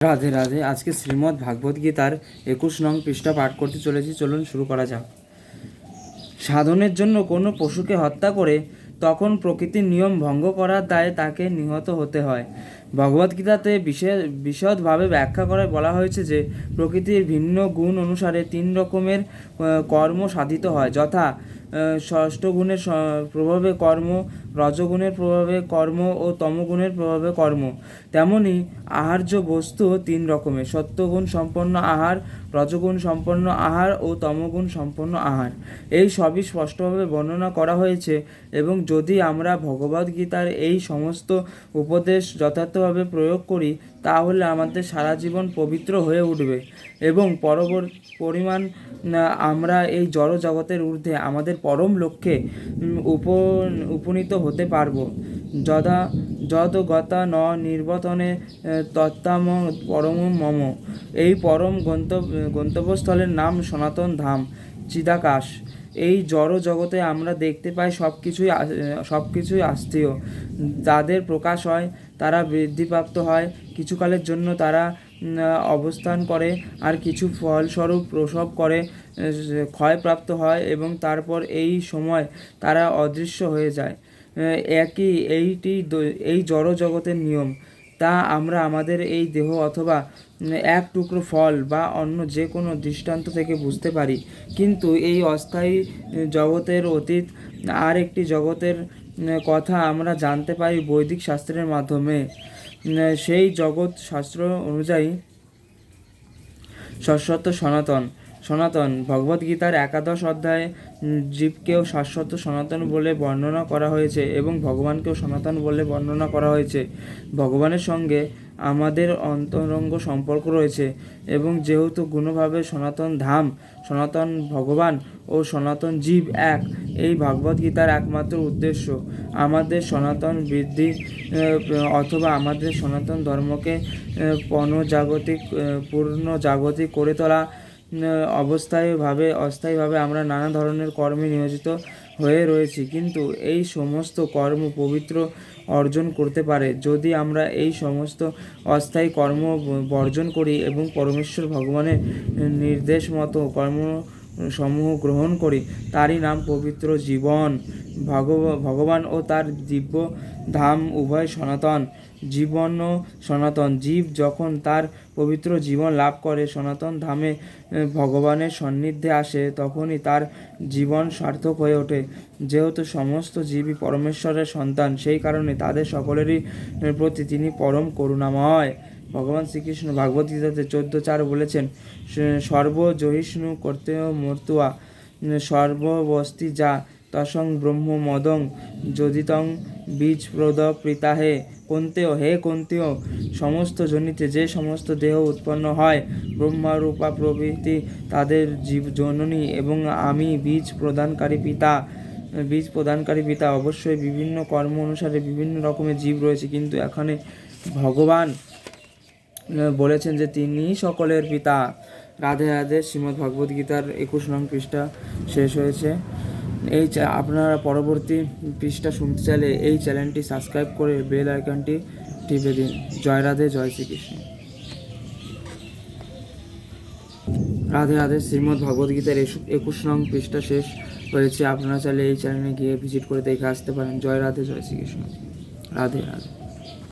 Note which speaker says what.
Speaker 1: রাধে রাধে। আজকে শ্রীমদ্ ভাগবত গীতার 21 নং পৃষ্ঠা পাঠ করতে চলেছি। চলুন শুরু করা যাক। সাধনের জন্য কোনো পশুকে হত্যা করে তখন প্রকৃতির নিয়ম ভঙ্গ করার দায়ে তাকে নিহত হতে হয়। ভগবদ্গীতাতে বিশদভাবে ব্যাখ্যা করে বলা হয়েছে যে প্রকৃতির ভিন্ন গুণ অনুসারে 3 রকমের কর্ম সাধিত হয়, যথা ষষ্ঠগুণের প্রভাবে কর্ম, রজগুণের প্রভাবে কর্ম ও তমগুণের প্রভাবে কর্ম। তেমনি আহার্য বস্তু 3 রকমের: সত্যগুণ সম্পন্ন আহার, রজগুণ সম্পন্ন আহার ও তমগুণ সম্পন্ন আহার। এই সবই স্পষ্টভাবে বর্ণনা করা হয়েছে এবং যদি আমরা ভগবদ্গীতার এই সমস্ত উপদেশ যথার্থভাবে প্রয়োগ করি তাহলে আমাদের সারা জীবন পবিত্র হয়ে উঠবে এবং পরিমাণ আমরা এই জড় জগতের ঊর্ধ্বে আমাদের পরম লক্ষ্যে উপনীত হতে পারব। যদ গতা ন নির্বতনে তত্তাম পরম মম। এই পরম গন্তব্যস্থলের নাম সনাতন ধাম, চিদাকাশ। এই জড় জগতে আমরা দেখতে পাই সব কিছুই আস্থেয়। তাদের প্রকাশ হয়, তারা বৃদ্ধিপ্রাপ্ত হয়, কিছুকালের জন্য তারা অবস্থান করে, আর কিছু ফলস্বরূপ প্রসব করে, ক্ষয়প্রাপ্ত হয় এবং তারপর এই সময় তারা অদৃশ্য হয়ে যায়। এই জড় জগতের নিয়ম, তা আমরা আমাদের এই দেহ অথবা এক টুকরো ফল বা অন্য যে কোনো দৃষ্টান্ত থেকে বুঝতে পারি। কিন্তু এই অস্থায়ী জগতের অতীত আর একটি জগতের কথা আমরা জানতে পারি বৈদিক শাস্ত্রের মাধ্যমে। সেই জগৎ শাস্ত্র অনুযায়ী শাশ্বত সনাতন। ভগবদ্গীতার 11 অধ্যায়ে জীবকেও শাশ্বত সনাতন বলে বর্ণনা করা হয়েছে এবং ভগবানকেও সনাতন বলে বর্ণনা করা হয়েছে। ভগবানের সঙ্গে আমাদের অন্তরঙ্গ সম্পর্ক রয়েছে এবং যেহেতু গুণভাবে সনাতন ধাম, সনাতন ভগবান ও সনাতন জীব এক, এই ভগবদ্গীতার একমাত্র উদ্দেশ্য আমাদের সনাতন বৃদ্ধি অথবা আমাদের সনাতন ধর্মকে পূর্ণ জাগতিক করে তোলা। অস্থায়ীভাবে আমরা নানা ধরনের কর্মে নিয়োজিত হয়ে রয়েছি, কিন্তু এই সমস্ত কর্ম পবিত্র অর্জন করতে পারে যদি আমরা এই সমস্ত অস্থায়ী কর্ম বর্জন করি এবং পরমেশ্বর ভগবানের নির্দেশ মতো কর্মসমূহ গ্রহণ করি। তারই নাম পবিত্র জীবন। ভগবান ও তার দিব্য ধাম উভয় সনাতন, জীবনও সনাতন। জীব যখন তার পবিত্র জীবন লাভ করে সনাতন ধামে ভগবানের সান্নিধ্যে আসে, তখনই তার জীবন সার্থক হয়ে ওঠে। যেহেতু সমস্ত জীবই পরমেশ্বরের সন্তান, সেই কারণে তাদের সকলেরই প্রতি তিনি পরম করুণাময়। ভগবান শ্রীকৃষ্ণ ভাগবদ্গীতাতে 14:4 বলেছেন, সর্বজহিষ্ণু কর্তেয় মর্তুয়া সর্ববস্তি যা তসং ব্রহ্ম মদং যোদিতং বীজ প্রদ প্রীতাহে। হে কন্তেয়, সমস্ত জনিতে যে সমস্ত দেহ উৎপন্ন হয়, ব্রহ্মা রূপা প্রভৃতি তাদের জীব জননী এবং আমি বীজ প্রদানকারী পিতা। অবশ্যই বিভিন্ন কর্ম অনুসারে বিভিন্ন রকমের জীব রয়েছে, কিন্তু এখানে ভগবান বলেছেন যে তিনিই সকলের পিতা। রাধে রাধে। শ্রীমদ্ ভগবদ্গীতার 21 নং পৃষ্ঠা শেষ হয়েছে। আপনারা পরবর্তী পৃষ্ঠা শুনতে চাইলে এই চ্যানেলটি সাবস্ক্রাইব করে বেল আইকনটি টিপে দিন। জয় রাধে, জয় শ্রীকৃষ্ণ। রাধে রাধে। শ্রীমদ্ ভগবদ্গীতার 21 নং পৃষ্ঠা শেষ হয়েছে। আপনারা চাইলে এই চ্যানেলে গিয়ে ভিজিট করে দেখে আসতে পারেন। জয় রাধে, জয় শ্রীকৃষ্ণ। রাধে রাধে।